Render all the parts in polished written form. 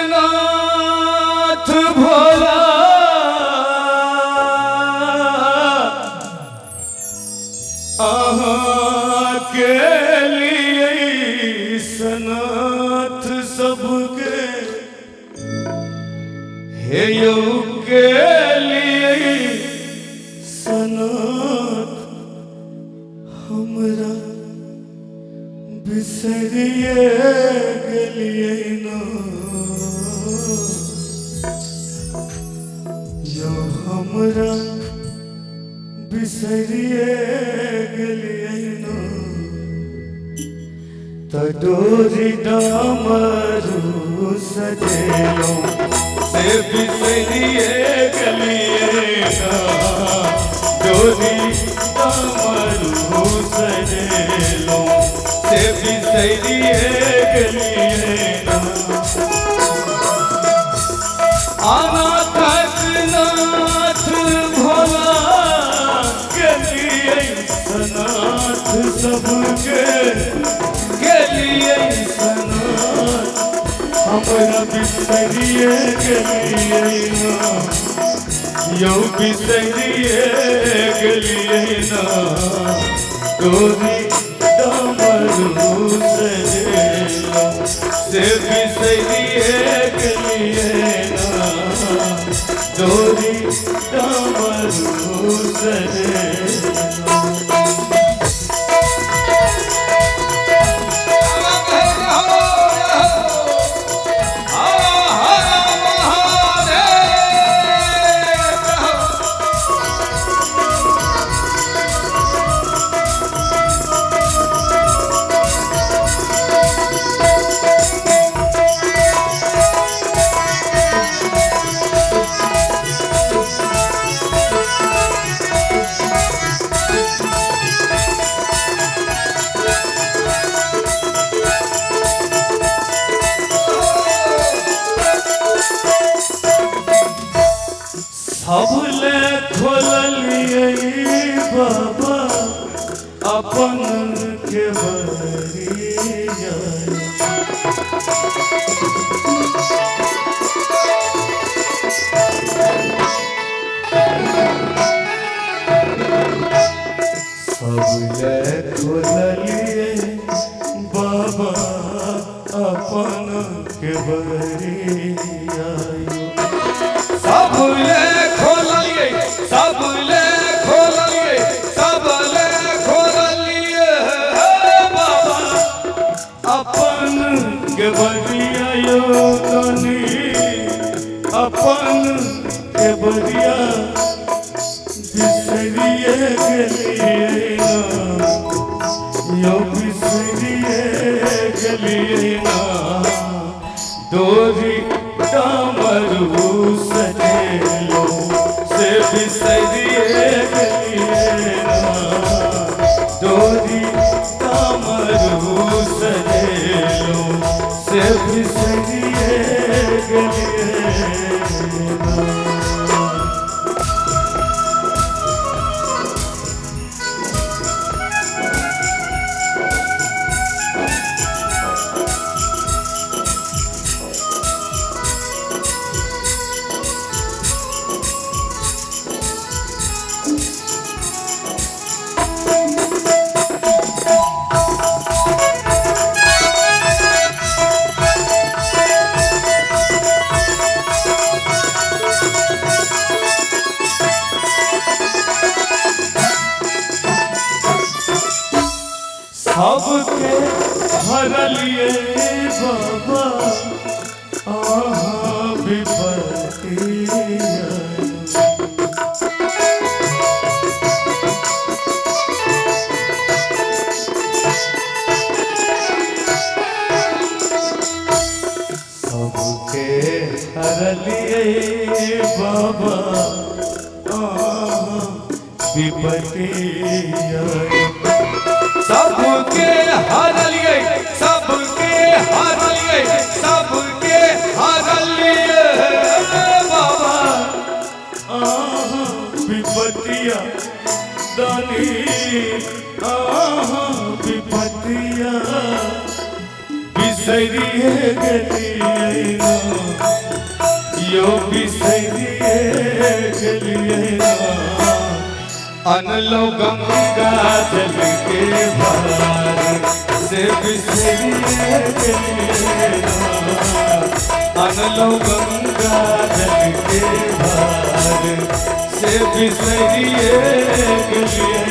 नाथ भोला आहाँ के लिए सनाथ सबके हे यौ के लिए सनाथ हमरा बिसरिए गेलिए ना यो हमरा बिसरिए गेलिए ना तडोरी डामरू सजेलो से बिसरिए गेलिए ना डोरी डामरू सजेलो से बिसरिए गेलिए ना अनाथ नाथ भोला के लिए सनाथ सबके के लिए सनाथ हमरा बिसरिए गेलिए ना यौ बिसरिए गेलिए ना डोरी डामरू सजेलो से बिसरिए गेलिए ना डोरी डामरू सजेलो सबले खोलिए बाबा अपन के बरिया सबले खोलिए बाबा अपन के बरिया सबले खोलिए सबले खोलिए सबले खोलिए बाबा अपन के बरिया यो कनी अपन के बरिया बिसरिए गेलिए ना यो बिसरिए गेलिए ना डोरी डामरू सजेलो से बिसरिए गेलिए ना डोरी डामरू सजेलो से बिसरिए गेलिए ना सबके भरलिए बाबा आहाँ विपत्तिया सबके भरलिए बाबा आहाँ विपत्तिया सबके हर लिए सबके हर लिए सबके हर लिए बाबा विपत्तिया दानी विपत्तिया बिसरिए गेलिए यो बिसरिए गलिए ना अनलो गंगा जल के भार से बिसरिए गलिए ना अनलो गंगा जल के भार से बिसरिए गलिए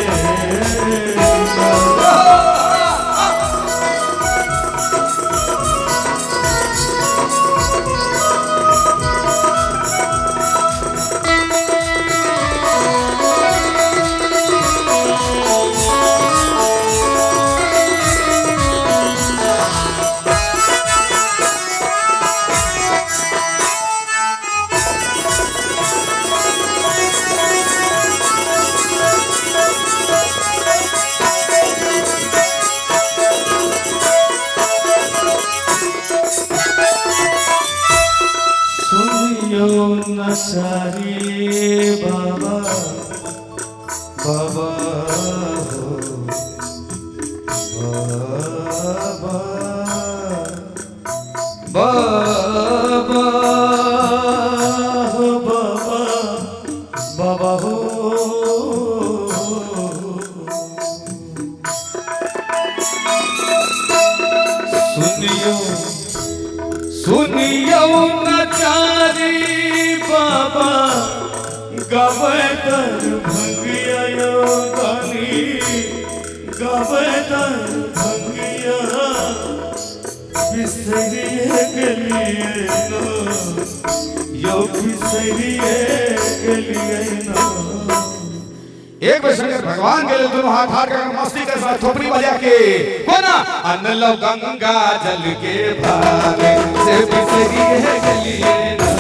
नचारी बाबा बाबा हो बाबा बाबा हो बाबा बाबा हो सुनियो सुनियो नचारी बाबा गवैतर भंगिया गानी गवैतर भंगिया बिसरिए गलिए ना यो बिसरिए गलिए ना। एक बार शंकर भगवान के लिए दोनों हाथ हाथ कर मस्ती के साथ थोपड़ी बजा के हो ना अनलो गंगा जल के भार से बिसरिए गलिए ना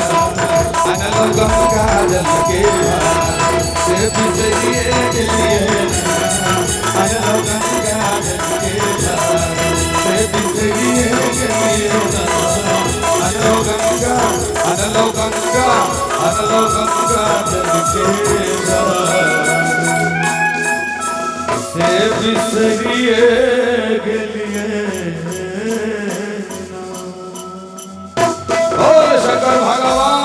अनलो गंगा जल के भार से बिसरिए गलिए ना अनलो गंगा जल के भार से बिसरिए गलिए ना अनलो गंगा अनलो गंगा अनलो गंगा जल के भार से बिसरिए गलिए ना। बोल शंकर भगवान